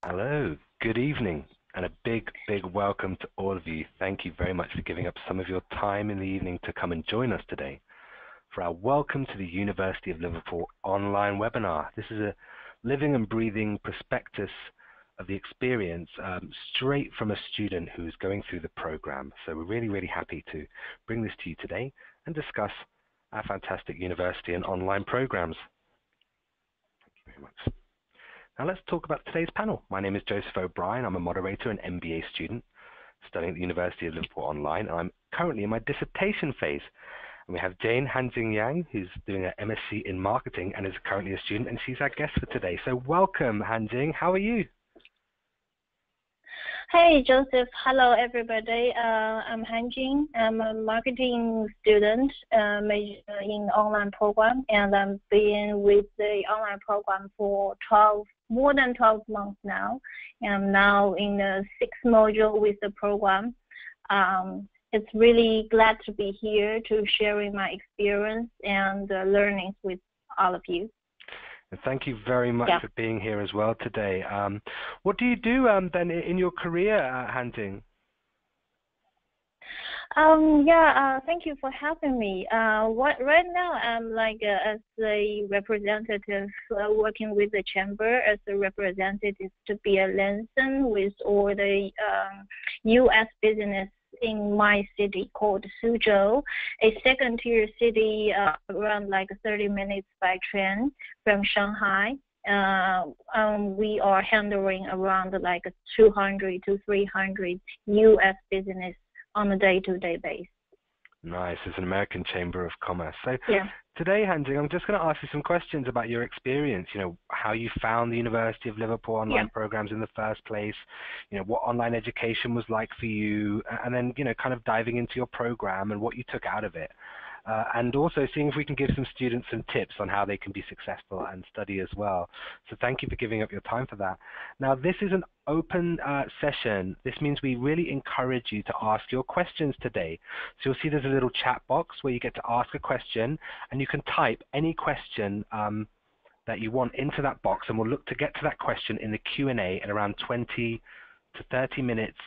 Hello, good evening, and a big welcome to all of you. Thank you very much for giving up some of your time in the evening to come and join us today for our Welcome to the University of Liverpool online webinar. This is a living and breathing prospectus of the experience straight from a student who's going through the program. So we're really happy to bring this to you today and discuss our fantastic university and online programs. Thank you very much. Now let's talk about today's panel. My name is Joseph O'Brien. I'm a moderator and MBA student studying at the University of Liverpool online, and I'm currently in my dissertation phase. And we have Jane Hanjing, who's doing an MSc in marketing and is currently a student, and she's our guest for today. So welcome, Hanjing. How are you? Hey, Joseph. Hello, everybody. I'm Hanjing. I'm a marketing student, major in online program, and I'm been with the online program for more than 12 months now. I'm now in the 6th module with the program. It's really glad to be here to sharing my experience and learnings with all of you. And thank you very much for being here as well today. What do you do then in your career, Hanjing? Thank you for having me. Right now I'm as a representative working with the chamber as a representative to be a liaison with all the U.S. business in my city called Suzhou, a second-tier city around 30 minutes by train from Shanghai. We are handling around 200 to 300 U.S. business on a day-to-day basis. Nice. It's an American Chamber of Commerce. So today, Hanjing, I'm just going to ask you some questions about your experience, how you found the University of Liverpool online programs in the first place, what online education was like for you, and then, kind of diving into your program and what you took out of it. And also seeing if we can give some students some tips on how they can be successful and study as well. So thank you for giving up your time for that. Now, this is an open session. This means we really encourage you to ask your questions today. So you'll see there's a little chat box where you get to ask a question, and you can type any question that you want into that box, and we'll look to get to that question in the Q&A at around 20 to 30 minutes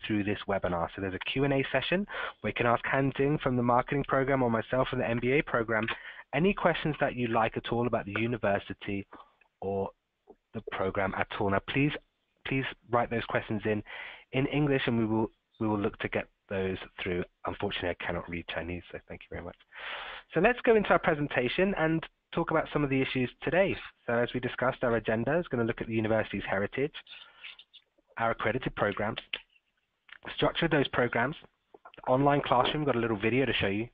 through this webinar. So there's a Q&A session where you can ask Hanjing from the marketing program or myself from the MBA program any questions that you like at all about the university or the program at all. Now please write those questions in English, and we will look to get those through. Unfortunately, I cannot read Chinese, so thank you very much. So let's go into our presentation and talk about some of the issues today. So as we discussed, our agenda is going to look at the university's heritage, our accredited programs, the structure of those programs, the online classroom, we've got a little video to show you,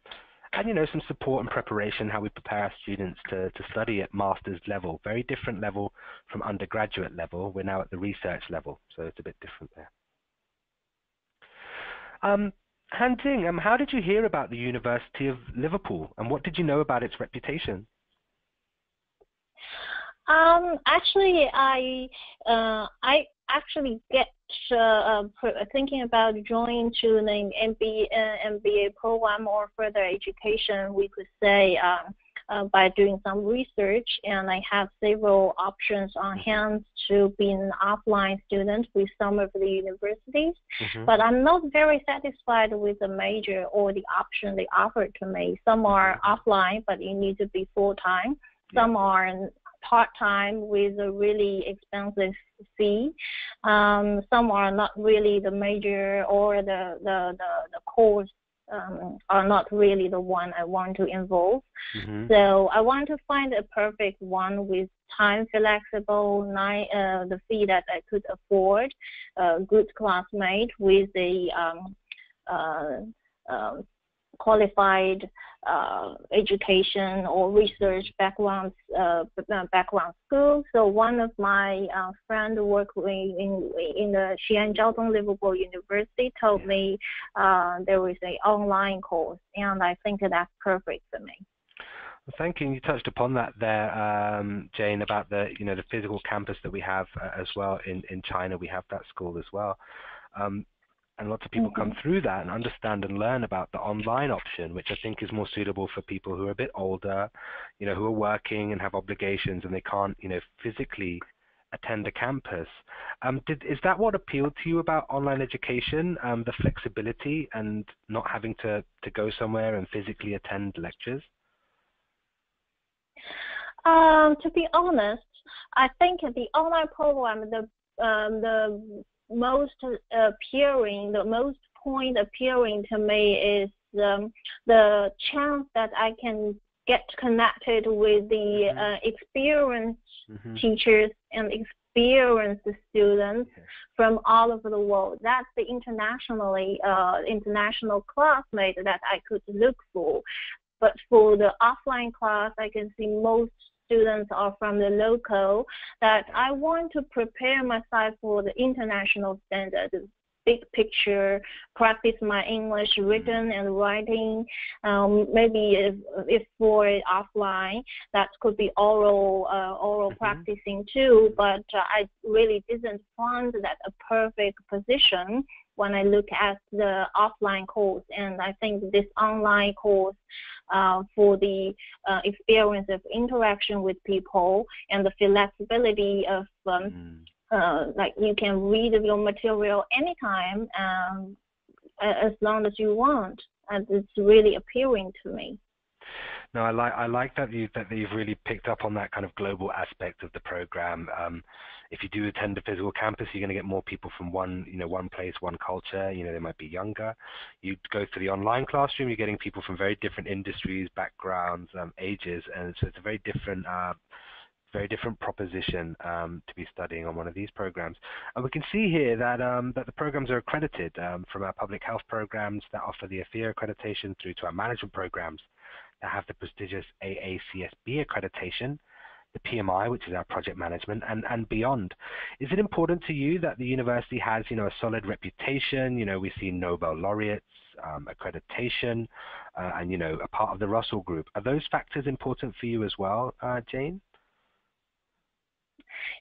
and some support and preparation, how we prepare our students to study at master's level. Very different level from undergraduate level. We're now at the research level, so it's a bit different there. Hanjing, how did you hear about the University of Liverpool, and what did you know about its reputation? Actually, I actually get thinking about joining to the MBA program or further education, we could say, by doing some research, and I have several options on hand to be an offline student with some of the universities, but I'm not very satisfied with the major or the option they offered to me. Some are offline, but you need to be full-time. Some are part-time with a really expensive fee. Some are not really the major, or the course are not really the one I want to involve. So I want to find a perfect one with time flexible, the fee that I could afford, a good classmate with a qualified education or research background school. So one of my friends working in the Hanjing Liverpool University told me there is an online course, and I think that's perfect for me. Well, thank you. You touched upon that there, Jane, about the the physical campus that we have as well in China. We have that school as well. And lots of people come through that and understand and learn about the online option, which I think is more suitable for people who are a bit older, who are working and have obligations, and they can't, physically attend a campus. Is that what appealed to you about online education, the flexibility and not having to go somewhere and physically attend lectures? To be honest, I think the online program, the most point appealing to me is the chance that I can get connected with the experienced teachers and experienced students from all over the world. That's the international classmate that I could look for. But for the offline class, I can see most students are from the local, that I want to prepare myself for the international standard, big picture, practice my English written and writing. Maybe if for offline, that could be oral practicing too. But I really didn't find that a perfect position when I look at the offline course. And I think this online course for the experience of interaction with people and the flexibility of like you can read your material anytime as long as you want, and it's really appealing to me. No, I like that you've really picked up on that kind of global aspect of the program. If you do attend a physical campus, you're going to get more people from one place, one culture. They might be younger. You go to the online classroom, you're getting people from very different industries, backgrounds, ages, and so it's a very different proposition to be studying on one of these programs. And we can see here that that the programs are accredited from our public health programs that offer the AFIA accreditation through to our management programs that have the prestigious AACSB accreditation, the PMI, which is our project management, and beyond. Is it important to you that the university has, a solid reputation? We see Nobel laureates, accreditation, and, a part of the Russell Group. Are those factors important for you as well, Jane?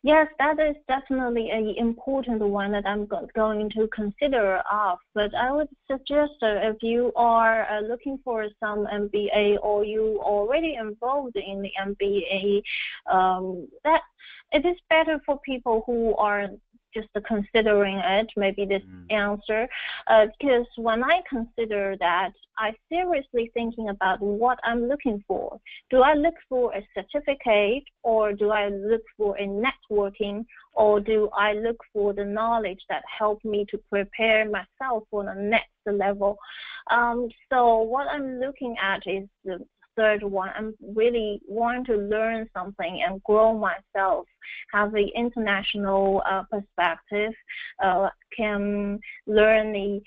Yes, that is definitely an important one that I'm going to consider of. But I would suggest if you are looking for some MBA or you already involved in the MBA, that it is better for people who are just considering it, maybe this answer, because when I consider that, I seriously thinking about what I'm looking for. Do I look for a certificate, or do I look for a networking, or do I look for the knowledge that help me to prepare myself for the next level? So what I'm looking at is the third one. I'm really want to learn something and grow myself, have the international perspective, can learn the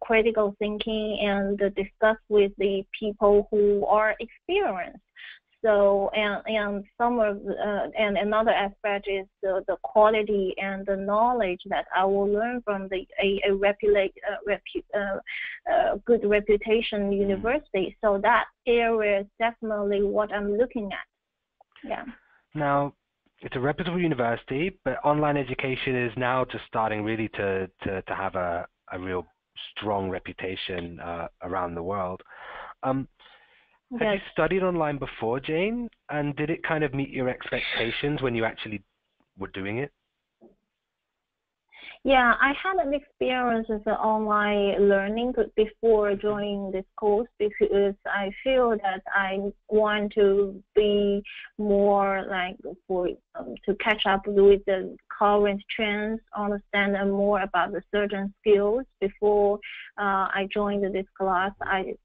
critical thinking and discuss with the people who are experienced. So and some of and another aspect is the quality and the knowledge that I will learn from good reputation university. So that area is definitely what I'm looking at. Yeah. Now, it's a reputable university, but online education is now just starting really to have a real strong reputation around the world. Have you studied online before, Jane? And did it kind of meet your expectations when you actually were doing it? Yeah, I had an experience with the online learning before joining this course, because I feel that I want to be more like to catch up with the current trends, understand more about the certain skills before I joined this class. I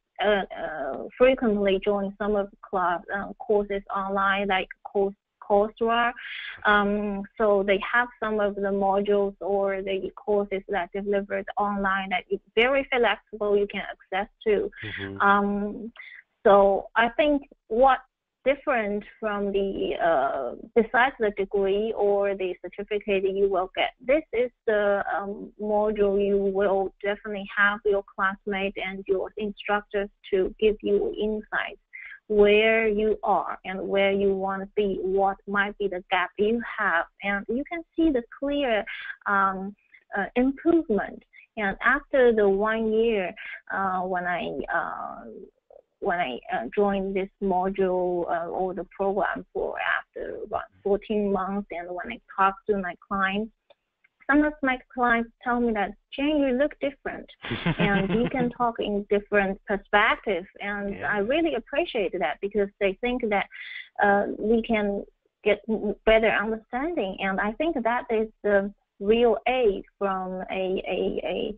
frequently join some of the courses online, like Coursera. So they have some of the modules or the courses that delivered online that is very flexible, you can access to. So I think what different from the besides the degree or the certificate you will get, this is the module you will definitely have your classmates and your instructors to give you insights where you are and where you want to be, what might be the gap you have, and you can see the clear improvement. And after the 1 year, when I when I joined this module or the program for after about 14 months, and when I talk to my clients, some of my clients tell me that, Jane, you look different, and you can talk in different perspectives, and I really appreciate that, because they think that we can get better understanding, and I think that is the real aid from a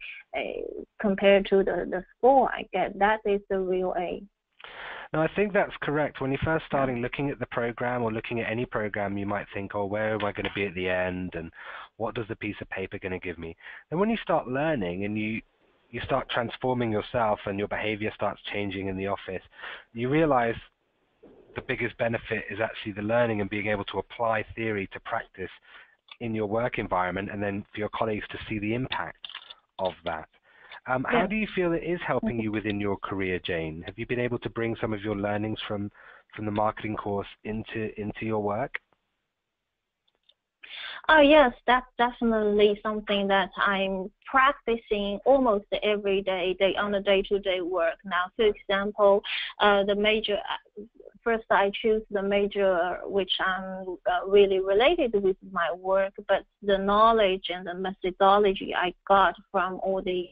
compared to the school I get. That is the real aid. No, I think that's correct. When you're first starting looking at the program or looking at any program, you might think, oh, where am I going to be at the end, and what does the piece of paper going to give me? And when you start learning and you start transforming yourself and your behavior starts changing in the office, you realize the biggest benefit is actually the learning and being able to apply theory to practice in your work environment, and then for your colleagues to see the impact of that. How do you feel it is helping you within your career, Jane? Have you been able to bring some of your learnings from the marketing course into your work? Oh yes, that's definitely something that I'm practicing almost every day on a day-to-day work. Now, for example, the major. First, I choose the major which I'm really related with my work, but the knowledge and the methodology I got from all the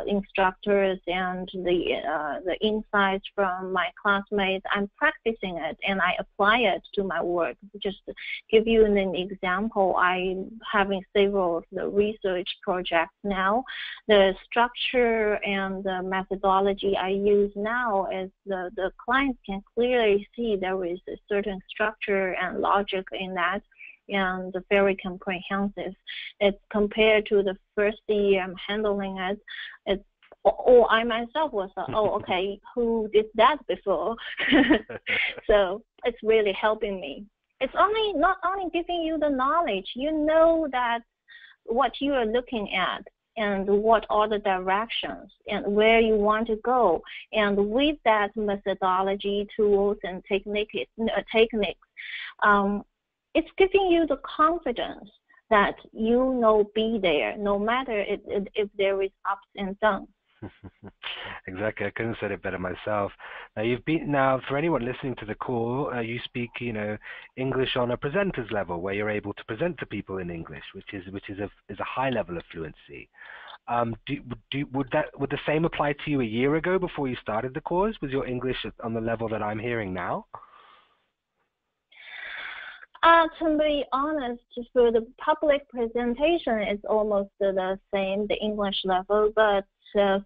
instructors and the insights from my classmates, I'm practicing it and I apply it to my work. Just to give you an example, I'm having several of the research projects now. The structure and the methodology I use now is the clients can clearly see there is a certain structure and logic in that, and very comprehensive. It's compared to the first year I'm handling it. I myself was okay, who did that before? So it's really helping me. It's not only giving you the knowledge, you know that what you are looking at and what are the directions and where you want to go. And with that methodology, tools, and techniques, it's giving you the confidence that be there, no matter if there is ups and downs. Exactly. I couldn't have said it better myself. Now, for anyone listening to the call, you speak, English on a presenter's level, where you're able to present to people in English, which is a high level of fluency. Would the same apply to you a year ago before you started the course? Was your English on the level that I'm hearing now? To be honest, for the public presentation, it's almost the same, the English level, but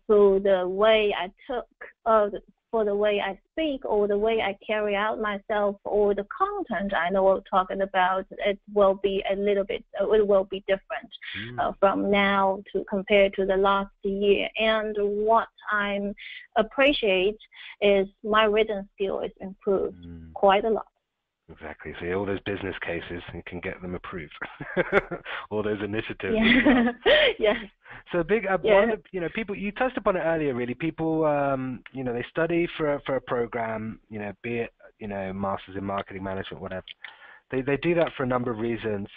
for the way I for the way I speak or the way I carry out myself or the content I know we're talking about, it will be different from now to compared to the last year. And what I appreciate is my written skill is improved quite a lot. Exactly. So all those business cases, you can get them approved. All those initiatives. Yeah. As well. Yes. So people, you touched upon it earlier. Really, people, they study for a program, be it, masters in marketing management, whatever. They do that for a number of reasons.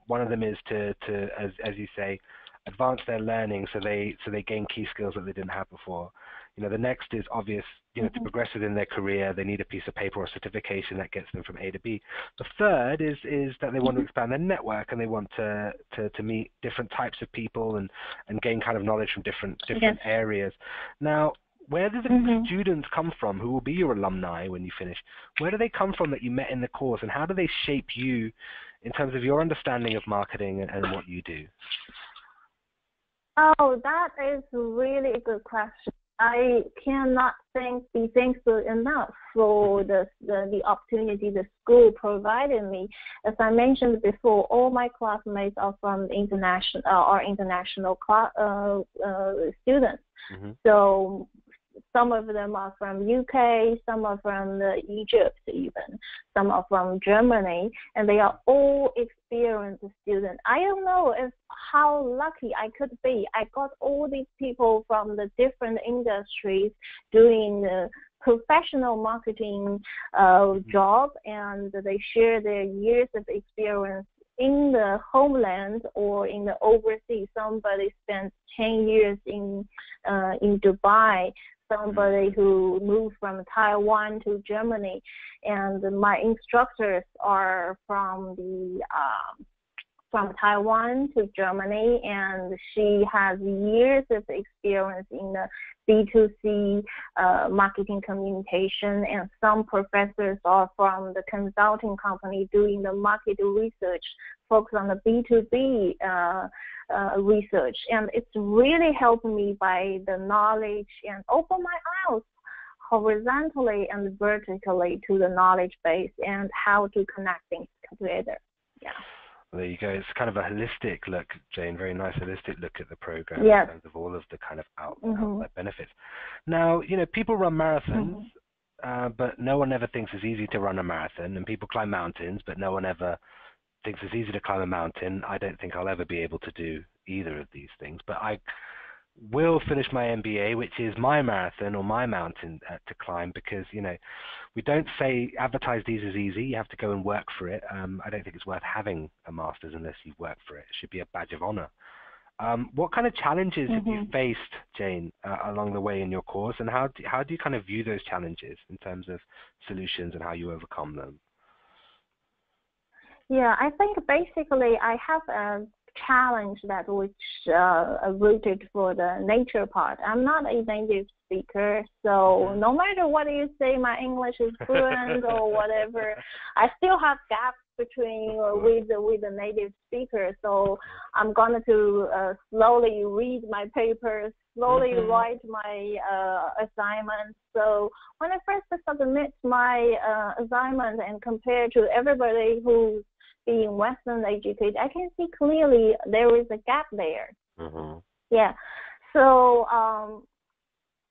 One of them is to as you say, advance their learning, so they gain key skills that they didn't have before. The next is obvious, to progress within their career, they need a piece of paper or certification that gets them from A to B. The third is that they want to expand their network, and they want to meet different types of people and gain kind of knowledge from different areas. Now, where do the students come from who will be your alumni when you finish? Where do they come from that you met in the course, and how do they shape you in terms of your understanding of marketing and what you do? Oh, that is really a good question. I cannot be thankful enough for the opportunity the school provided me. As I mentioned before, all my classmates are from international students. So some of them are from UK, some are from Egypt even, some are from Germany, and they are all experienced students. I don't know how lucky I could be. I got all these people from the different industries doing the professional marketing job, and they share their years of experience in the homeland or in the overseas. Somebody spent 10 years in Dubai. somebody who moved from Taiwan to Germany, and my instructors are from Taiwan to Germany, and she has years of experience in the B2C marketing communication, and some professors are from the consulting company doing the market research, focus on the B2B research. And it's really helped me by the knowledge and open my eyes horizontally and vertically to the knowledge base and how to connect things together. Yeah. There you go. It's kind of a holistic look, Jane, very nice holistic look at the program Yes. in terms of all of the kind of outside benefits. Now, people run marathons, but no one ever thinks it's easy to run a marathon, and people climb mountains, but no one ever thinks it's easy to climb a mountain. I don't think I'll ever be able to do either of these things, but I will finish my MBA, which is my marathon or my mountain to climb, because we don't advertise these as easy. You have to go and work for it. I don't think it's worth having a master's unless you work for it. It should be a badge of honor. What kind of challenges have you faced, Jane, along the way in your course, and how do you kind of view those challenges in terms of solutions and how you overcome them? Yeah, I think basically I have a challenge that which rooted for the nature part. I'm not a native speaker, so no matter what you say, my English is fluent or whatever, I still have gaps between with the native speaker. So I'm going to slowly read my papers, slowly write my assignments. So when I first submit my assignment and compare to everybody who's being Western educated, I can see clearly there is a gap there. Yeah. So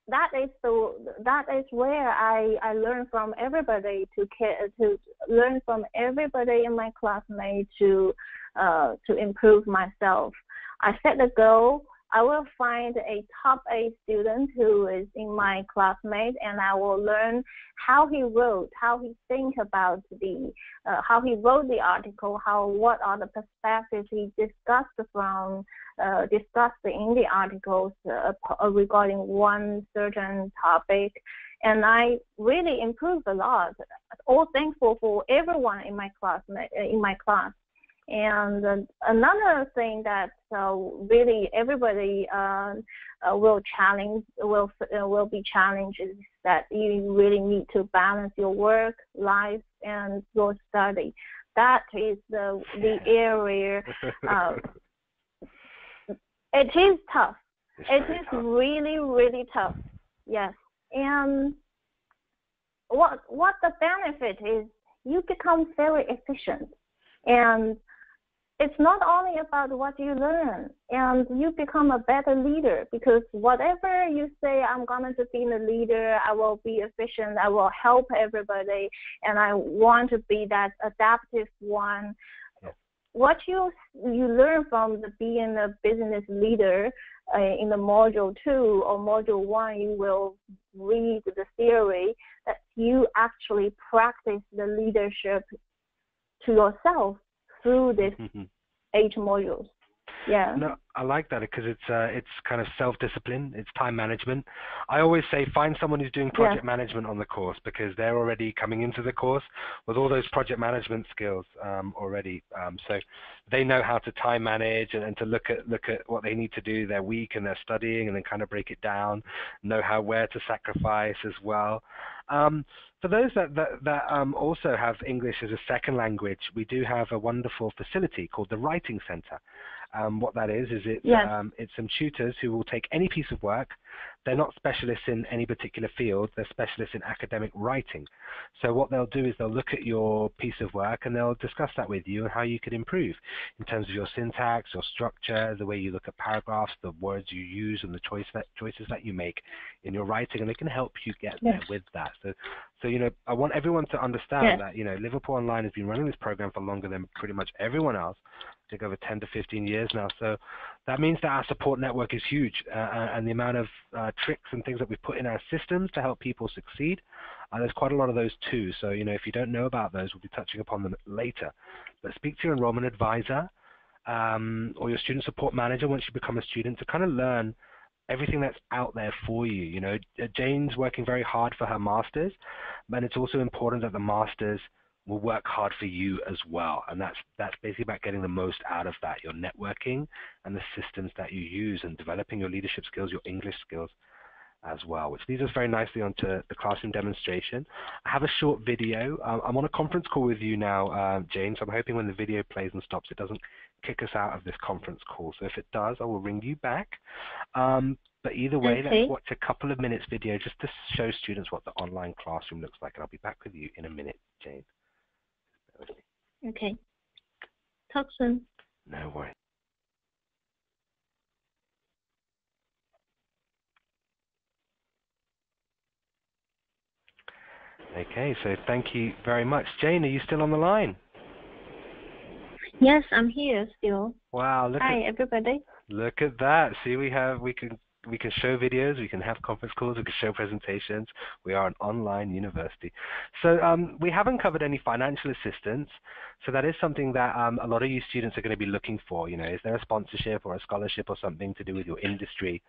that is where I learn from everybody to learn from everybody in my classmates to improve myself. I set the goal. I will find a top 8 student who is in my classmate, and I will learn how he wrote, how he think about how he wrote the article, what are the perspectives he discussed in the articles regarding one certain topic. And I really improved a lot. All thankful for everyone in my class. And another thing that really everybody will be challenged is that you really need to balance your work, life, and your study. That is the area. It is tough. It is really, really tough. Yes. And what the benefit is, you become very efficient. And it's not only about what you learn, and you become a better leader, because whatever you say, I'm going to be the leader, I will be efficient, I will help everybody, and I want to be that adaptive one. What you learn from being a business leader in the module 2 or module 1, you will read the theory that you actually practice the leadership to yourself through this 8 modules. Yeah. No, I like that because it's kind of self-discipline, it's time management. I always say find someone who's doing project management on the course, because they're already coming into the course with all those project management skills already. So they know how to time manage and to look at what they need to do their week and their studying, and then kind of break it down, know where to sacrifice as well. For those that also have English as a second language, we do have a wonderful facility called the Writing Center. What that is it's some tutors who will take any piece of work. They're not specialists in any particular field. They're specialists in academic writing. So what they'll do is they'll look at your piece of work and they'll discuss that with you and how you could improve in terms of your syntax, your structure, the way you look at paragraphs, the words you use, and the choices that you make in your writing, and they can help you get there with that. So I want everyone to understand that Liverpool Online has been running this program for longer than pretty much everyone else. I think over 10 to 15 years now. So that means that our support network is huge, and the amount of tricks and things that we've put in our systems to help people succeed, there's quite a lot of those too. So if you don't know about those, we'll be touching upon them later. But speak to your enrollment advisor or your student support manager once you become a student to kind of learn everything that's out there for you. You know, Jane's working very hard for her master's, and it's also important that the master's will work hard for you as well. And that's basically about getting the most out of that, your networking and the systems that you use, and developing your leadership skills, your English skills as well, which leads us very nicely onto the classroom demonstration. I have a short video. I'm on a conference call with you now, Jane, so I'm hoping when the video plays and stops, it doesn't kick us out of this conference call. So if it does, I will ring you back. But either way, let's watch a couple of minutes video just to show students what the online classroom looks like, and I'll be back with you in a minute, Jane. Okay. Talk soon. No worries. Okay, so thank you very much. Jane, are you still on the line? Yes, I'm here still. Wow, Hi, everybody. Look at that. See, we can show videos, we can have conference calls, we can show presentations. We are an online university. So we haven't covered any financial assistance. So that is something that a lot of you students are going to be looking for. You know, is there a sponsorship or a scholarship or something to do with your industry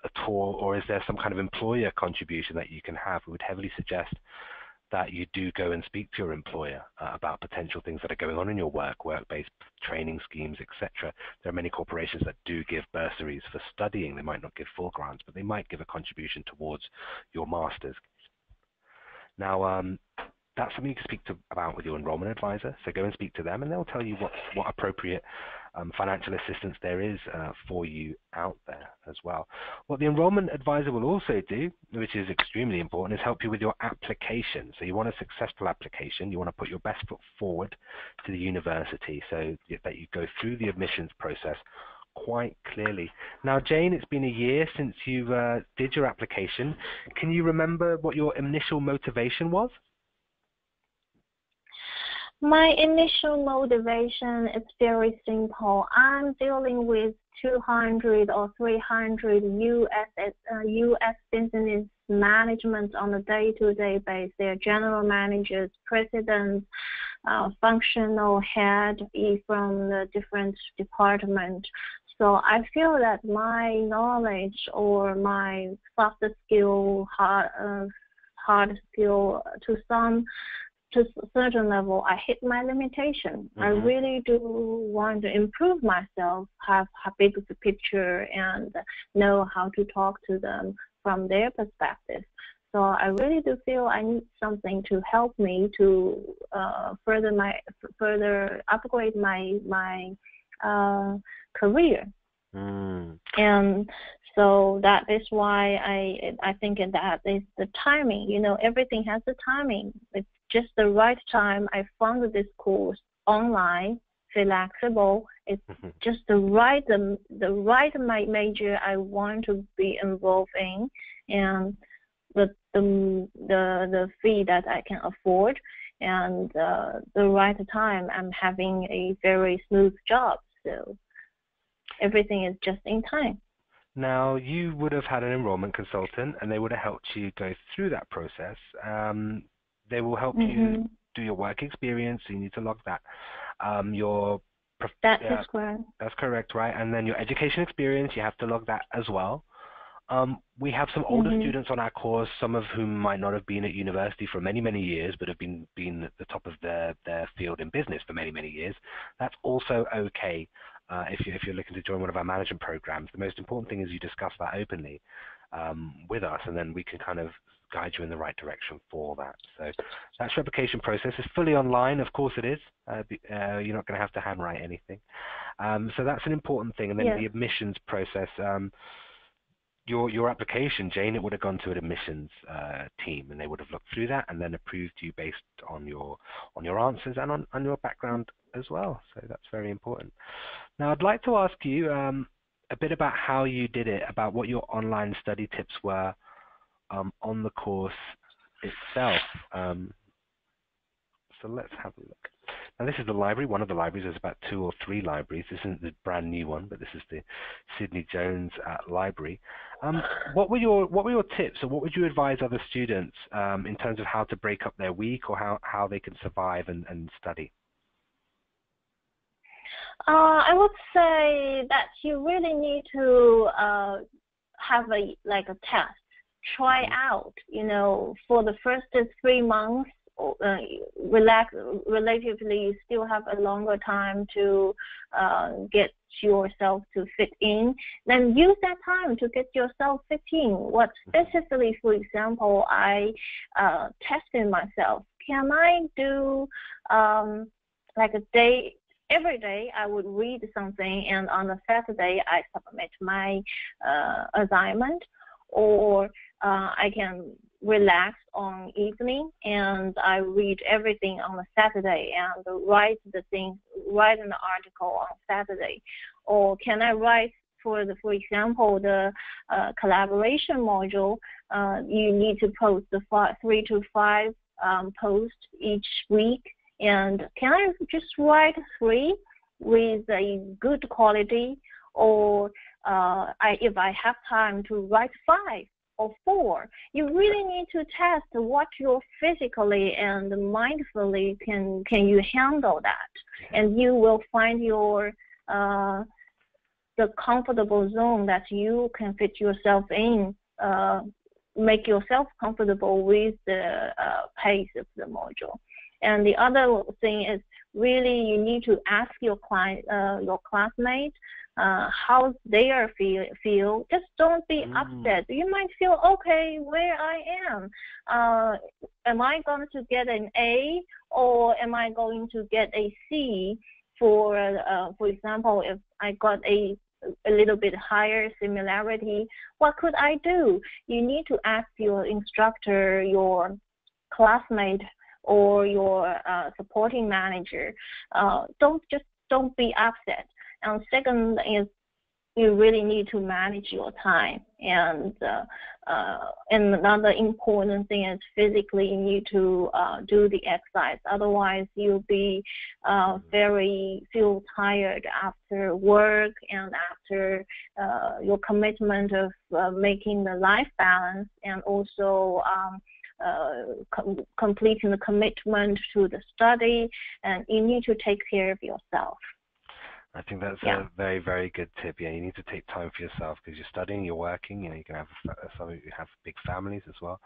at all, or is there some kind of employer contribution that you can have? We would heavily suggest that you do go and speak to your employer about potential things that are going on in your work-based training schemes, etc. There are many corporations that do give bursaries for studying. They might not give full grants, but they might give a contribution towards your master's. Now, that's something you can speak about with your enrollment advisor. So go and speak to them, and they'll tell you what appropriate financial assistance there is for you out there as well. What the enrollment advisor will also do, which is extremely important, is help you with your application. So you want a successful application. You want to put your best foot forward to the university so that you go through the admissions process quite clearly. Now, Jane, it's been a year since you did your application. Can you remember what your initial motivation was? My initial motivation is very simple. I'm dealing with 200 or 300 U.S. business management on a day-to-day basis. They're general managers, presidents, functional head from the different departments. So I feel that my knowledge or my soft skill, hard skill, to a certain level, I hit my limitation. I really do want to improve myself, have a bigger picture, and know how to talk to them from their perspective. So I really do feel I need something to help me to further upgrade my career. And so that is why I think that is the timing. You know, everything has the timing. It's just the right time. I found this course online, flexible. It's just the right my major I want to be involved in, and the fee that I can afford, and the right time. I'm having a very smooth job, so everything is just in time. Now, you would have had an enrollment consultant, and they would have helped you go through that process. They will help you do your work experience, so you need to log that. That is correct. That's correct, right? And then your education experience, you have to log that as well. We have some older students on our course, some of whom might not have been at university for many, many years, but have been at the top of their field in business for many, many years. That's also okay if you're looking to join one of our management programs. The most important thing is you discuss that openly with us, and then we can kind of guide you in the right direction for that. So that's your application process. It's fully online, of course it is. You're not going to have to handwrite anything. So that's an important thing. And then the admissions process. Your application, Jane, it would have gone to an admissions team, and they would have looked through that and then approved you based on your answers and on your background as well. So that's very important. Now, I'd like to ask you a bit about how you did it, about what your online study tips were on the course itself. So let's have a look. Now, this is the library, one of the libraries. There's about 2 or 3 libraries. This isn't the brand new one, but this is the Sydney Jones Library. What were your tips, or what would you advise other students in terms of how to break up their week, or how they can survive and study? I would say that you really need to have a test, try out. For the first 3 months, relatively, you still have a longer time to get yourself to fit in. Then use that time to get yourself fit in. What specifically, for example, I tested myself. Can I do like a day? Every day I would read something, and on a Saturday I submit my assignment, or I can relax on evening and I read everything on a Saturday and write an article on Saturday. Or can I write for example, the collaboration module? You need to post 3 to 5 posts each week. And can I just write 3 with a good quality, or if I have time to write 5 or 4? You really need to test what you physically and mindfully can you handle that, and you will find your the comfortable zone that you can fit yourself in. Make yourself comfortable with the pace of the module. And the other thing is really you need to ask your classmates how they are feel. Just don't be upset. You might feel, okay, where I am. Am I going to get an A, or am I going to get a C? For example, if I got a little bit higher similarity, what could I do? You need to ask your instructor, your classmate, or your supporting manager. Don't be upset. And second is you really need to manage your time. And another important thing is physically you need to do the exercise. Otherwise, you'll be feel tired after work and after your commitment of making the life balance, and also completing the commitment to the study, and you need to take care of yourself. I think that's a very, very good tip. Yeah, you need to take time for yourself because you're studying, you're working. You can have some of you have big families as well.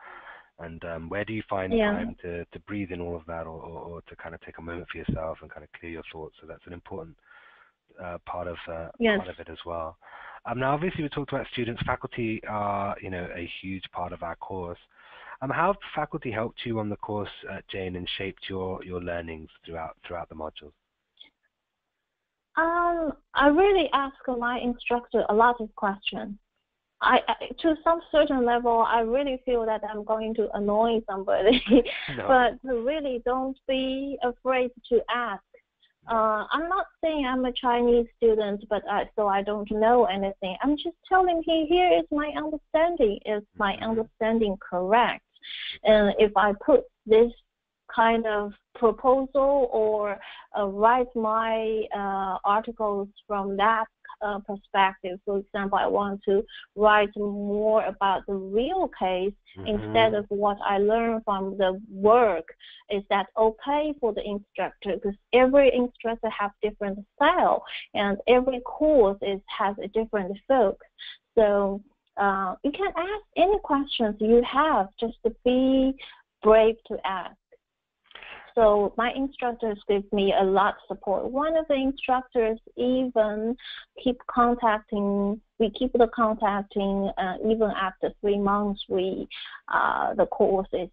And where do you find time to breathe in all of that, or to kind of take a moment for yourself and kind of clear your thoughts? So that's an important part of it as well. Now, obviously, we talked about students. Faculty are, a huge part of our course. How have faculty helped you on the course, Jane, and shaped your learnings throughout the modules? I really ask my instructor a lot of questions. To some certain level, I really feel that I'm going to annoy somebody, but really don't be afraid to ask. I'm not saying I'm a Chinese student, but so I don't know anything. I'm just telling him, here is my understanding. Is my understanding correct? And if I put this kind of proposal or write my articles from that perspective. For example, I want to write more about the real case instead of what I learned from the work. Is that okay for the instructor? Because every instructor has different style, and every course has a different focus. So you can ask any questions you have, just to be brave to ask. So my instructors give me a lot of support. One of the instructors even we keep the contacting even after 3 months the course is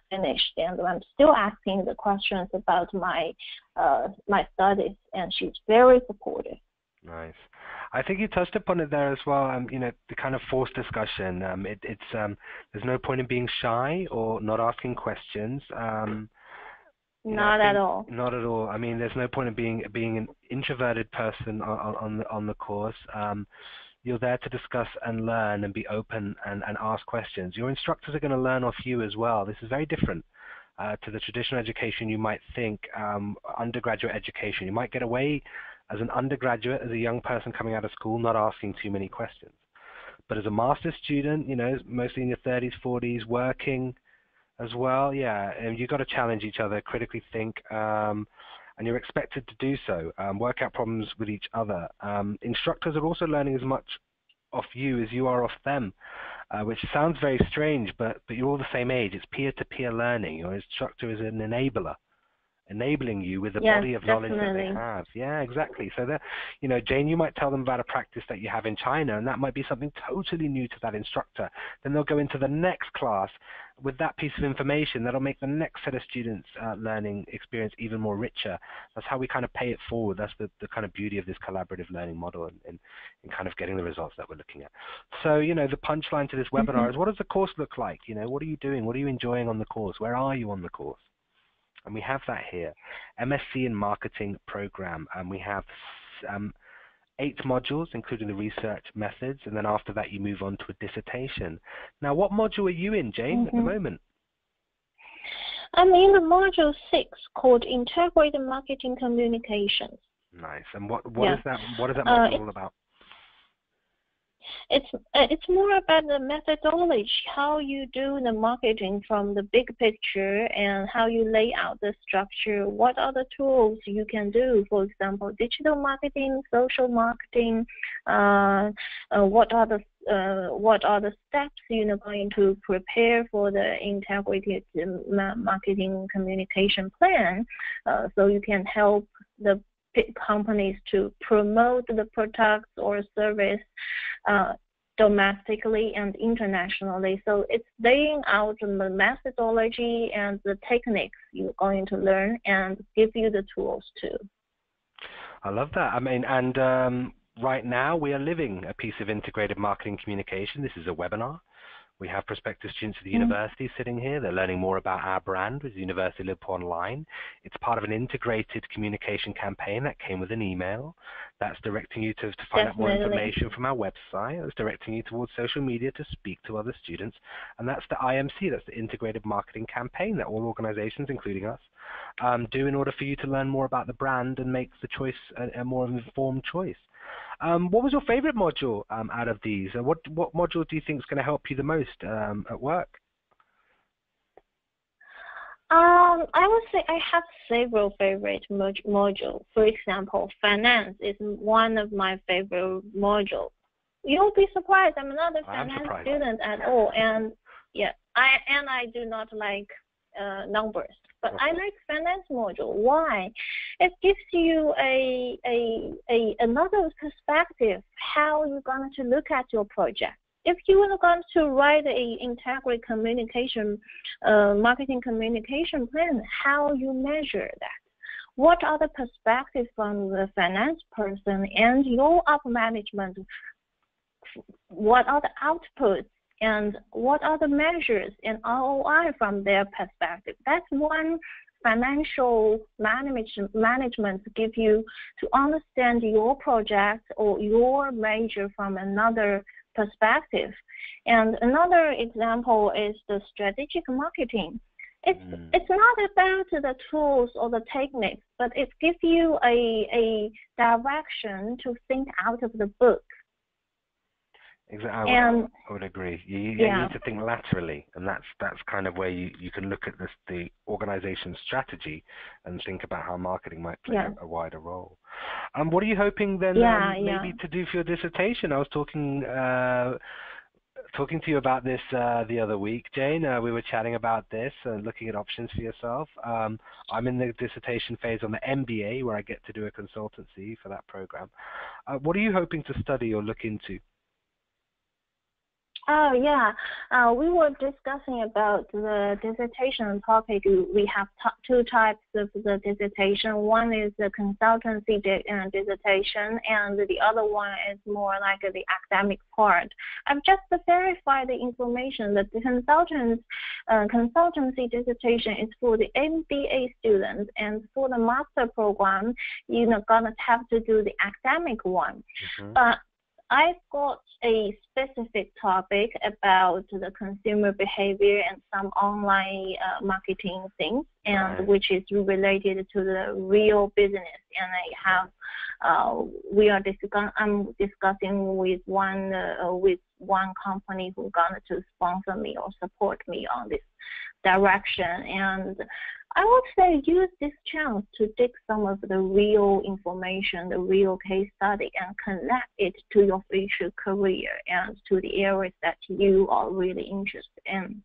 finished, and I'm still asking the questions about my studies, and she's very supportive. Nice. I think you touched upon it there as well. The kind of forced discussion. There's no point in being shy or not asking questions. Not at all. Not at all. I mean, there's no point in being an introverted person on the course. You're there to discuss and learn and be open and ask questions. Your instructors are going to learn off you as well. This is very different to the traditional education you might think, undergraduate education. You might get away as an undergraduate, as a young person coming out of school, not asking too many questions. But as a master's student, mostly in your 30s, 40s, working as well, you've got to challenge each other, critically think. and you're expected to do so, work out problems with each other. Instructors are also learning as much off you as you are off them, which sounds very strange, but you're all the same age. It's peer-to-peer learning. Your instructor is an enabler, enabling you with the body of knowledge that they have. Yeah, exactly. So that, Jane, you might tell them about a practice that you have in China, and that might be something totally new to that instructor. Then they'll go into the next class with that piece of information that'll make the next set of students' learning experience even more richer. That's how we kind of pay it forward. That's the kind of beauty of this collaborative learning model in kind of getting the results that we're looking at. So, the punchline to this webinar is, what does the course look like? What are you doing? What are you enjoying on the course? Where are you on the course? And we have that here, MSc in Marketing program, and we have 8 modules, including the research methods, and then after that you move on to a dissertation. Now, what module are you in, Jane, at the moment? I'm in the module 6 called Integrated Marketing Communications. Nice. And what is that? What is that module all about? It's more about the methodology, how you do the marketing from the big picture, and how you lay out the structure. What are the tools you can do? For example, digital marketing, social marketing. What are the steps you're going to prepare for the integrated marketing communication plan, so you can help the companies to promote the products or service domestically and internationally. So it's laying out the methodology and the techniques you're going to learn and give you the tools too. I love that. I mean, and right now we are living a piece of integrated marketing communication. This is a webinar. We have prospective students at the university sitting here. They're learning more about our brand with University of Liverpool Online. It's part of an integrated communication campaign that came with an email. That's directing you to find out more information from our website. It's directing you towards social media to speak to other students. And that's the IMC, that's the Integrated Marketing Campaign that all organizations, including us, do in order for you to learn more about the brand and make the choice a more informed choice. What was your favorite module out of these? What module do you think is going to help you the most at work? I would say I have several favorite modules. For example, finance is one of my favorite modules. You'll be surprised. I'm not a finance student at all, and I do not like numbers. But I like finance module. Why? It gives you another perspective how you're going to look at your project. If you are going to write a integrated communication, marketing communication plan, how you measure that? What are the perspectives from the finance person and your upper management? What are the outputs? And what are the measures and ROI from their perspective? That's one financial management give you to understand your project or your major from another perspective. And another example is the strategic marketing. It's not about the tools or the techniques, but it gives you a direction to think out of the book. Exactly, I would agree. You need to think laterally, and that's kind of where you can look at the organization's strategy and think about how marketing might play a wider role. What are you hoping then maybe to do for your dissertation? I was talking to you about this the other week, Jane. We were chatting about this, looking at options for yourself. I'm in the dissertation phase on the MBA, where I get to do a consultancy for that program. What are you hoping to study or look into? Oh, yeah. We were discussing about the dissertation topic. We have 2 types of the dissertation. One is the consultancy dissertation, and the other one is more like the academic part. I've just verified the information that the consultancy dissertation is for the MBA students, and for the master program, you're gonna have to do the academic one. But I've got a specific topic about the consumer behavior and some online marketing things, and which is related to the real business. And I'm discussing with one company who's going to sponsor me or support me on this direction. And I would say use this chance to dig some of the real information, the real case study, and connect it to your future career and to the areas that you are really interested in.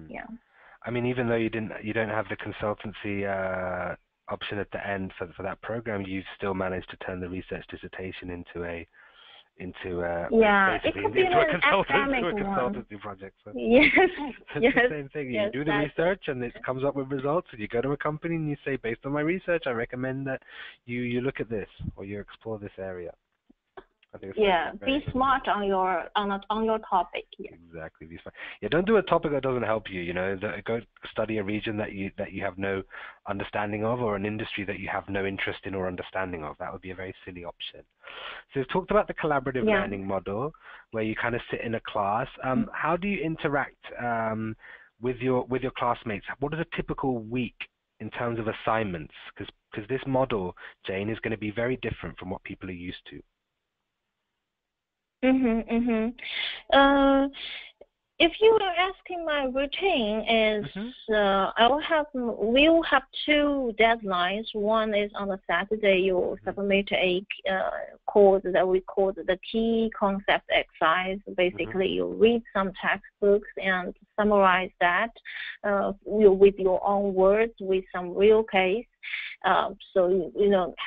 Yeah. I mean, even though you don't have the consultancy option at the end for that program, you've still managed to turn the research dissertation into a consultancy project. So yes, it's the same thing. Yes, you do the research and it comes up with results, and you go to a company and you say, based on my research, I recommend that you look at this or you explore this area. I think be smart on your topic. Yeah. Exactly, be smart. Yeah, don't do a topic that doesn't help you. Go study a region that you have no understanding of, or an industry that you have no interest in or understanding of. That would be a very silly option. So we've talked about the collaborative learning model, where you kind of sit in a class. How do you interact with your classmates? What is a typical week in terms of assignments? Because this model, Jane, is going to be very different from what people are used to. If you are asking my routine, we'll have two deadlines. One is on a Saturday. You'll submit a course that we call the key concept exercise. Basically, you read some textbooks and summarize that with your own words, with some real case. So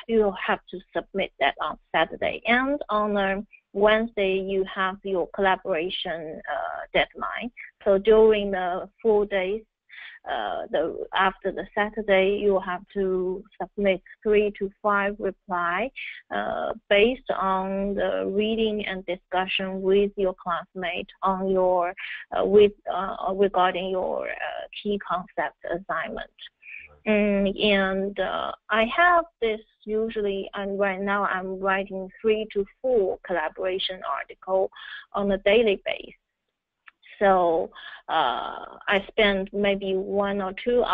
you'll have to submit that on Saturday. And on Wednesday, you have your collaboration deadline. So during the 4 days, after the Saturday, you have to submit 3 to 5 reply based on the reading and discussion with your classmate on your regarding your key concept assignment. And I have this usually, and right now I'm writing 3 to 4 collaboration articles on a daily basis. So I spend maybe 1 to 2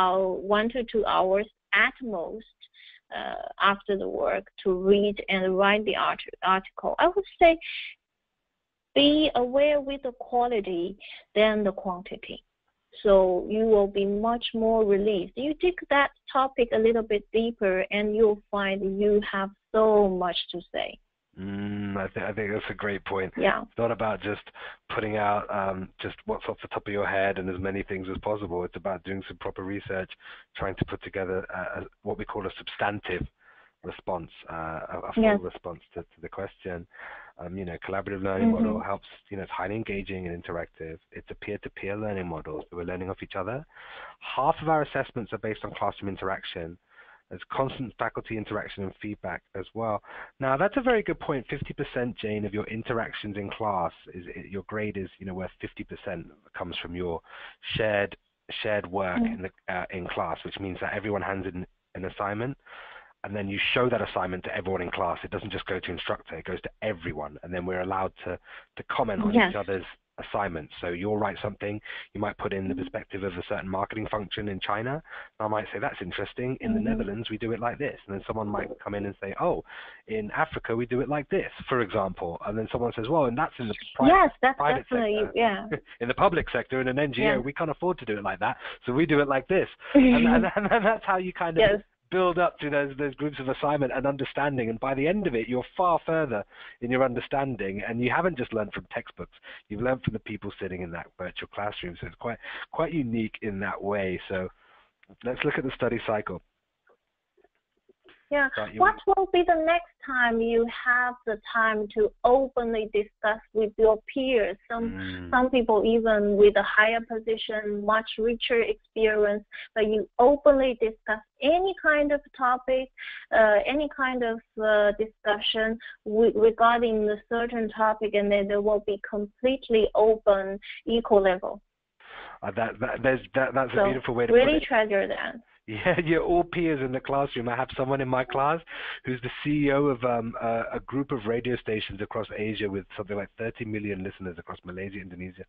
hours at most after the work to read and write the article. I would say be aware with the quality than the quantity. So you will be much more released. You dig that topic a little bit deeper, and you'll find you have so much to say. I think that's a great point. Yeah. It's not about just putting out just what's off the top of your head and as many things as possible. It's about doing some proper research, trying to put together what we call a substantive response, a full response to the question. Collaborative learning model helps, it's highly engaging and interactive. It's a peer-to-peer learning model, so we're learning off each other. Half of our assessments are based on classroom interaction. There's constant faculty interaction and feedback as well. Now, that's a very good point. 50%, Jane, of your interactions in class, your grade is, where 50% comes from your shared work in class, which means that everyone hands in an assignment, and then you show that assignment to everyone in class. It doesn't just go to instructor, it goes to everyone, and then we're allowed to comment on each other's assignments. So you'll write something, you might put in the perspective of a certain marketing function in China, and I might say, that's interesting, in the Netherlands we do it like this, and then someone might come in and say, oh, in Africa we do it like this, for example, and then someone says, well, and that's in the private sector. In the public sector, in an NGO, we can't afford to do it like that, so we do it like this. and that's how you kind of build up to those groups of assignment and understanding, and by the end of it you're far further in your understanding, and you haven't just learned from textbooks, you've learned from the people sitting in that virtual classroom. So it's quite unique in that way. So let's look at the study cycle. Yeah. What will be the next time you have the time to openly discuss with your peers? Some people even with a higher position, much richer experience, but you openly discuss any kind of topic, any kind of discussion regarding a certain topic, and then there will be completely open, equal level. That's a beautiful way to really put it. Treasure that. Yeah, you're all peers in the classroom. I have someone in my class who's the CEO of a group of radio stations across Asia with something like 30 million listeners across Malaysia, Indonesia.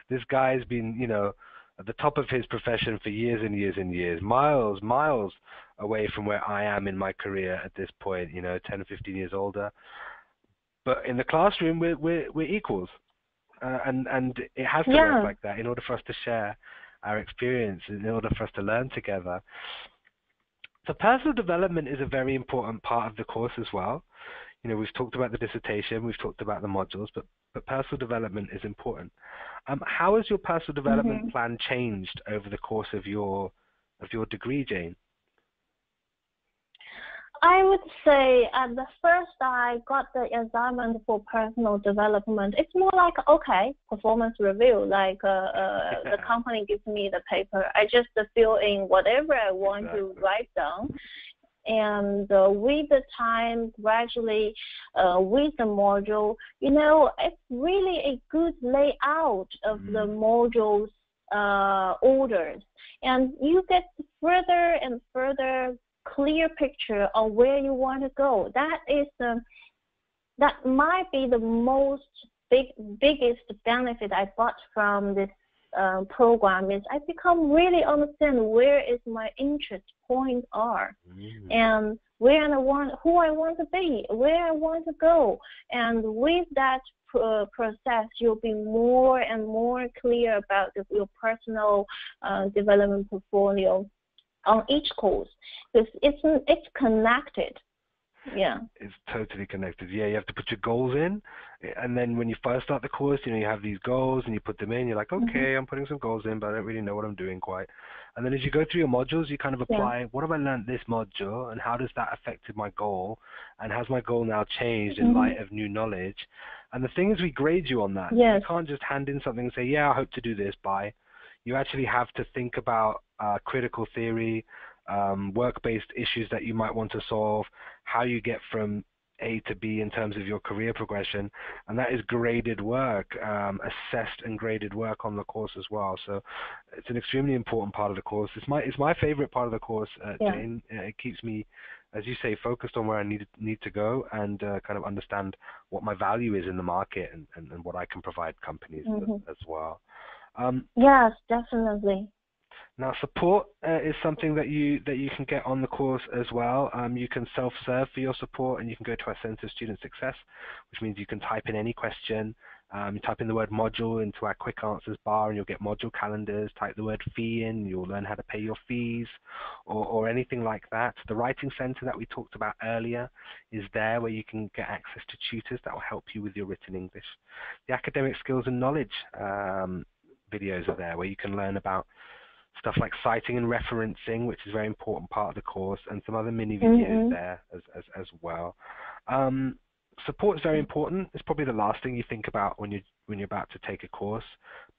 This guy's been, at the top of his profession for years and years and years, miles away from where I am in my career at this point, 10 or 15 years older. But in the classroom, we're equals. And it has to work like that in order for us to share our experience in order for us to learn together. So personal development is a very important part of the course as well. We've talked about the dissertation, we've talked about the modules, but personal development is important. How has your personal development plan changed over the course of your degree, Jane? I would say at the first I got the assignment for personal development. It's more like, okay, performance review, like the company gives me the paper. I just fill in whatever I want to write down. And with the time, gradually, with the module, it's really a good layout of the modules orders. And you get further and further clear picture of where you want to go. That might be the biggest benefit I got from this program is I become really understand where is my interest points are, and who I want to be, where I want to go. And with that process, you'll be more and more clear about your personal development portfolio on each course, because it's connected. Yeah. It's totally connected. Yeah, you have to put your goals in, and then when you first start the course, you have these goals and you put them in. You're like, okay, I'm putting some goals in, but I don't really know what I'm doing quite. And then as you go through your modules, you kind of apply, what have I learned this module, and how does that affected my goal, and has my goal now changed in light of new knowledge? And the thing is, we grade you on that. Yes. You can't just hand in something and say, yeah, I hope to do this, bye. You actually have to think about critical theory, work-based issues that you might want to solve, how you get from A to B in terms of your career progression, and that is graded work, assessed and graded work on the course as well. So it's an extremely important part of the course. It's my favorite part of the course, Jane. It keeps me, as you say, focused on where I need to go and kind of understand what my value is in the market and what I can provide companies as well. Yes, definitely. Now, support is something that you can get on the course as well. You can self-serve for your support, and you can go to our Center of Student Success, which means you can type in any question. You type in the word module into our quick answers bar, and you'll get module calendars. Type the word fee in, you'll learn how to pay your fees, or anything like that. The Writing Center that we talked about earlier is there, where you can get access to tutors that will help you with your written English. The Academic Skills and Knowledge videos are there, where you can learn about stuff like citing and referencing, which is a very important part of the course, and some other mini videos there as well. Support is very important. It's probably the last thing you think about when you're about to take a course,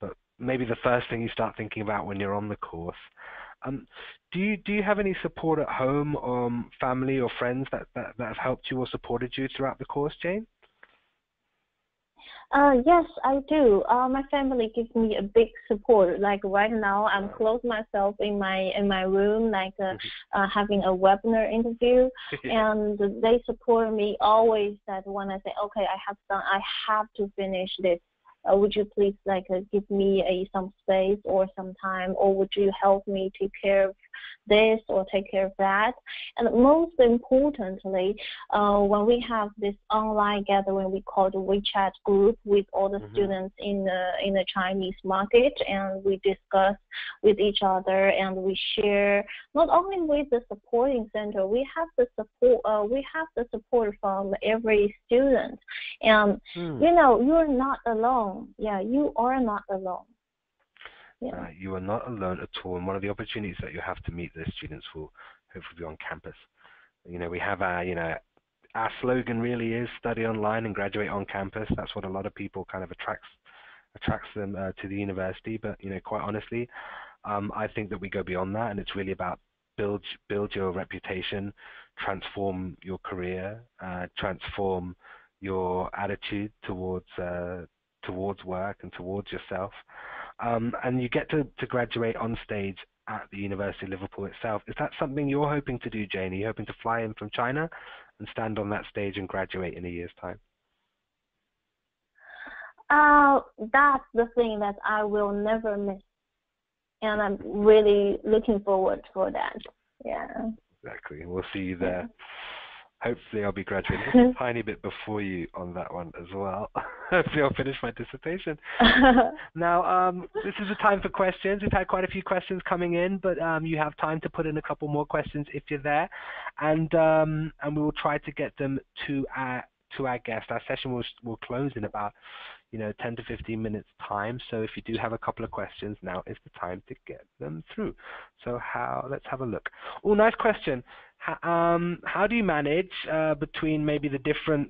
but maybe the first thing you start thinking about when you're on the course. Do you have any support at home, family or friends that have helped you or supported you throughout the course, Jane? Yes, I do. My family gives me a big support. Like right now, I'm closed myself in my room, like having a webinar interview, and they support me always. That when I say, okay, I have to finish this. Would you please give me some space or some time, or would you help me take care of this or take care of that? And most importantly, when we have this online gathering, we call the WeChat group with all the students in the Chinese market, and we discuss with each other, and we share not only with the supporting center, we have the support from every student, and you're not alone. Yeah, you are not alone. Yeah. You are not alone at all, and one of the opportunities that you have to meet the students will hopefully be on campus. We have our slogan really is study online and graduate on campus. That's what a lot of people kind of attracts them to the university. But quite honestly, I think that we go beyond that, and it's really about build your reputation, transform your career, transform your attitude towards work and towards yourself. And you get to graduate on stage at the University of Liverpool itself. Is that something you're hoping to do, Jane? Are you hoping to fly in from China and stand on that stage and graduate in a year's time? That's the thing that I will never miss, and I'm really looking forward for that. Yeah. Exactly. We'll see you there. Hopefully I'll be graduating just a tiny bit before you on that one as well. Hopefully I'll finish my dissertation. Now, this is the time for questions. We've had quite a few questions coming in, but you have time to put in a couple more questions if you're there, and we will try to get them to our guest. Our session will close in about 10 to 15 minutes time. So if you do have a couple of questions, now is the time to get them through. So let's have a look. Oh, nice question. How do you manage between maybe the different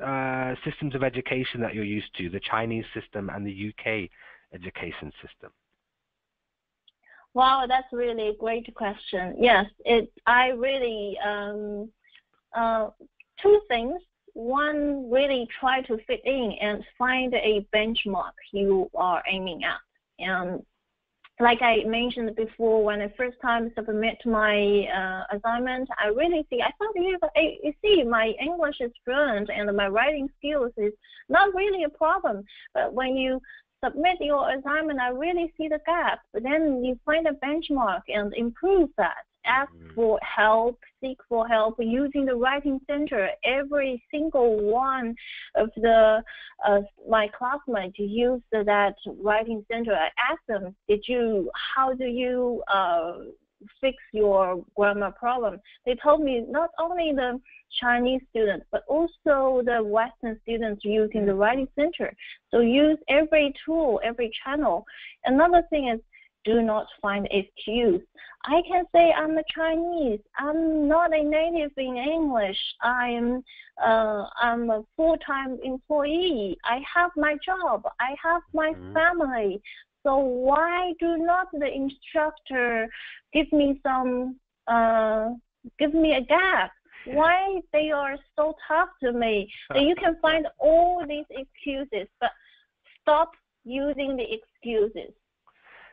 systems of education that you're used to, the Chinese system and the UK education system? Wow, that's really a great question. Yes, I really, two things. One, really try to fit in and find a benchmark you are aiming at. And like I mentioned before, when I first time submit my assignment, I really see, I thought, you see, my English is fluent and my writing skills is not really a problem. But when you submit your assignment, I really see the gap. But then you find a benchmark and improve that. Ask for help, seek for help using the writing center. Every single one of the my classmates use that writing center. I asked them, how do you fix your grammar problem? They told me not only the Chinese students, but also the Western students using the writing center. So use every tool, every channel. Another thing is, do not find excuse. I can say I'm a Chinese. I'm not a native in English. I'm a full-time employee. I have my job. I have my family. So why do not the instructor give me a gap? Why they are so tough to me? So you can find all these excuses, but stop using the excuses.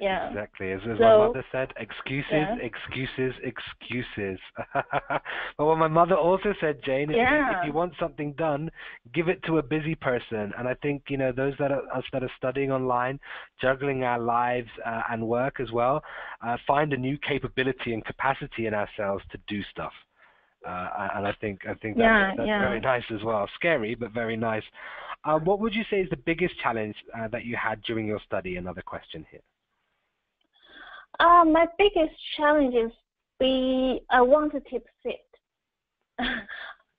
Yeah. Exactly. As my mother said, excuses, excuses, excuses. But what my mother also said, Jane, if you want something done, give it to a busy person. And I think, those us that are studying online, juggling our lives and work as well, find a new capability and capacity in ourselves to do stuff. And I think that's very nice as well. Scary, but very nice. What would you say is the biggest challenge that you had during your study? Another question here. My biggest challenge is I want to keep fit. I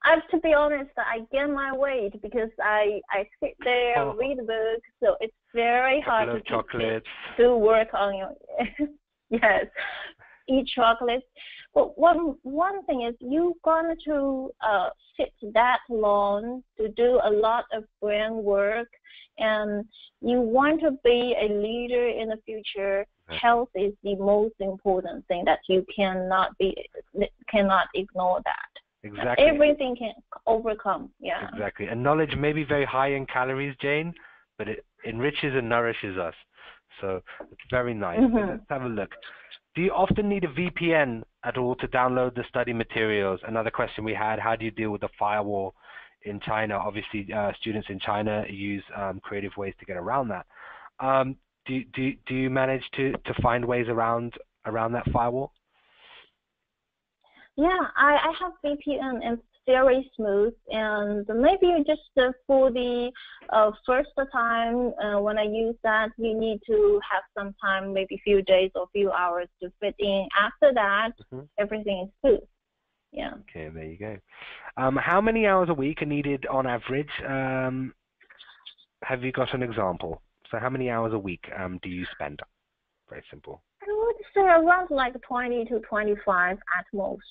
have to be honest, I gain my weight because I sit there, read books, so it's very hard to keep fit, to work on your yes, eat chocolates. But one thing is you're going to sit that long to do a lot of brain work, and you want to be a leader in the future. Health is the most important thing that you cannot ignore that. Exactly. Everything can overcome. Yeah. Exactly. And knowledge may be very high in calories, Jane, but it enriches and nourishes us. So it's very nice. Let's have a look. Do you often need a VPN at all to download the study materials? Another question we had, how do you deal with the firewall in China? Obviously, students in China use creative ways to get around that. Do you manage to find ways around that firewall? Yeah, I have VPN and it's very smooth, and maybe just for the first time when I use that, you need to have some time, maybe a few days or few hours to fit in. After that, everything is smooth. Yeah. Okay, there you go. How many hours a week are needed on average? Have you got an example? So how many hours a week do you spend? Very simple. I would say around like 20 to 25 at most.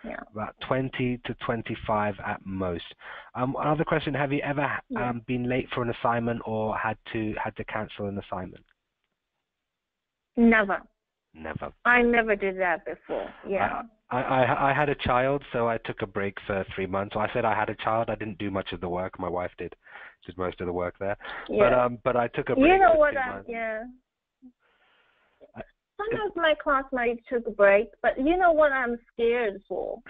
Yeah. About 20 to 25 at most. Another question, have you ever been late for an assignment or had to cancel an assignment? Never. Never. I never did that before. Yeah. I had a child, so I took a break for 3 months. I said I had a child. I didn't do much of the work. My wife did most of the work there. Yeah. But I took a break. You know what? Some of my classmates took a break, but you know what I'm scared for?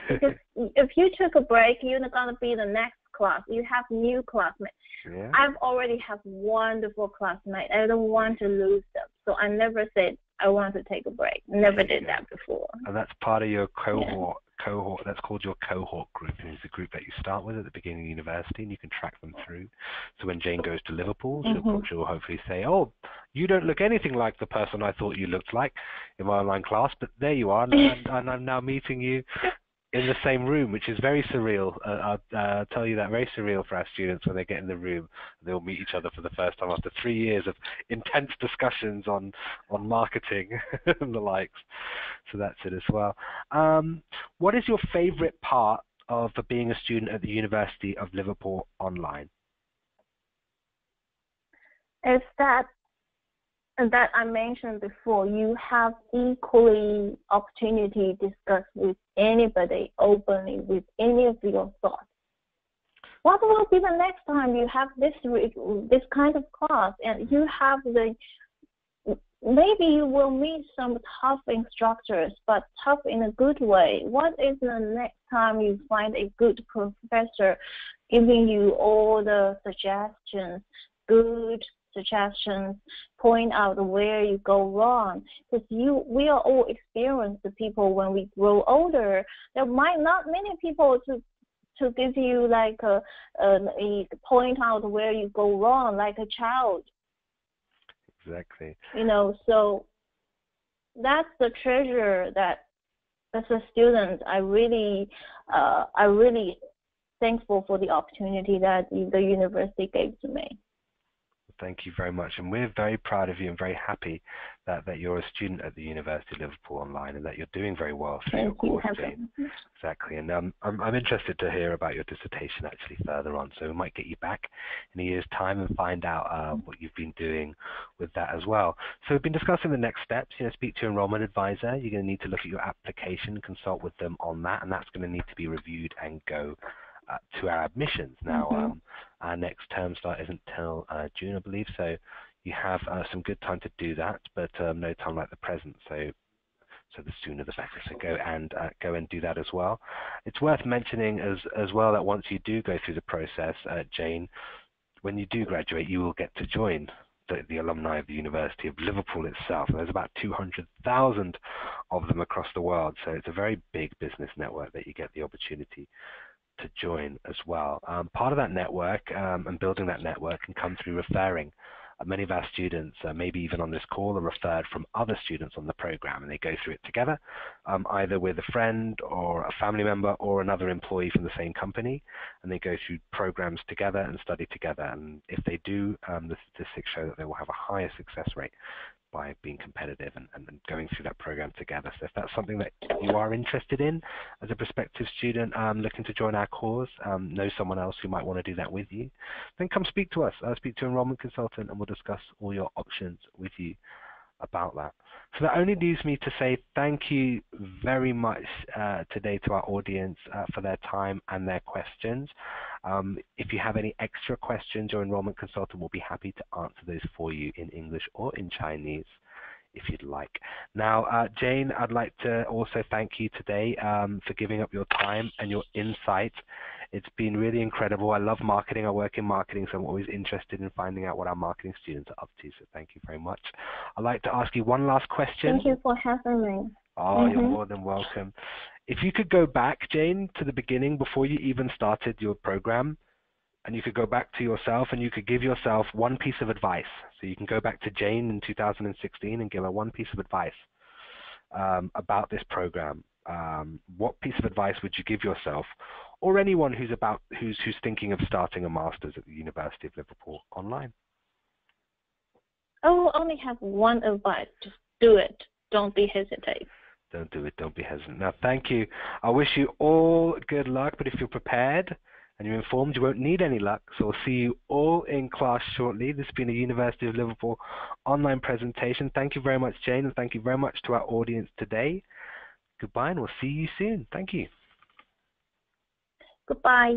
Because if you took a break, you're not going to be the next class. You have new classmates. Yeah. I've already have wonderful classmates. I don't want to lose them. So I never said I want to take a break. Never did that before. And that's part of your cohort. That's called your cohort group, and it's the group that you start with at the beginning of university, and you can track them through. So when Jane goes to Liverpool, she'll hopefully say, "Oh, you don't look anything like the person I thought you looked like in my online class, but there you are, and I'm now meeting you in the same room," which is very surreal. I'll tell you that, very surreal for our students when they get in the room. They'll meet each other for the first time after 3 years of intense discussions on marketing and the likes. So that's it as well. What is your favorite part of being a student at the University of Liverpool online? It's that I mentioned before, you have equally opportunity to discuss with anybody openly with any of your thoughts. What will be the next time you have this kind of class, and you have maybe you will meet some tough instructors, but tough in a good way. What is the next time you find a good professor giving you all the suggestions, good suggestions, point out where you go wrong? Because we are all experienced people. When we grow older, there might not many people to give you like a point out where you go wrong, like a child. Exactly. So that's the treasure that as a student I really thankful for the opportunity that the university gave to me. Thank you very much, and we're very proud of you and very happy that you're a student at the University of Liverpool online and that you're doing very well through your course, Jane. Exactly, and I'm interested to hear about your dissertation actually further on, so we might get you back in a year's time and find out what you've been doing with that as well. So we've been discussing the next steps. Speak to your enrollment advisor. You're going to need to look at your application, consult with them on that, and that's going to need to be reviewed and go to our admissions. Now, our next term start isn't till June, I believe, so you have some good time to do that, but no time like the present, so the sooner the better. So go and do that as well. It's worth mentioning as well that once you do go through the process, Jane, when you do graduate, you will get to join the alumni of the University of Liverpool itself. And there's about 200,000 of them across the world, so it's a very big business network that you get the opportunity to join as well. Part of that network and building that network can come through referring. Many of our students, maybe even on this call, are referred from other students on the program, and they go through it together, either with a friend or a family member or another employee from the same company, and they go through programs together and study together. And if they do, the statistics show that they will have a higher success rate by being competitive and going through that program together. So if that's something that you are interested in as a prospective student looking to join our cause, know someone else who might want to do that with you, then come speak to us. Speak to an enrollment consultant, and we'll discuss all your options with you about that. So that only leaves me to say thank you very much today to our audience for their time and their questions. If you have any extra questions, your enrollment consultant will be happy to answer those for you in English or in Chinese if you'd like. Now, Jane, I'd like to also thank you today for giving up your time and your insight. It's been really incredible. I love marketing. I work in marketing, so I'm always interested in finding out what our marketing students are up to, so thank you very much. I'd like to ask you one last question. Thank you for having me. Oh, you're more than welcome. If you could go back, Jane, to the beginning before you even started your program, and you could go back to yourself and you could give yourself one piece of advice. So you can go back to Jane in 2016 and give her one piece of advice about this program. What piece of advice would you give yourself, or anyone who's thinking of starting a master's at the University of Liverpool online? I will only have one advice. Just do it. Don't be hesitant. Don't do it. Don't be hesitant. Now, thank you. I wish you all good luck, but if you're prepared and you're informed, you won't need any luck. So we'll see you all in class shortly. This has been a University of Liverpool online presentation. Thank you very much, Jane, and thank you very much to our audience today. Goodbye, and we'll see you soon. Thank you. Goodbye.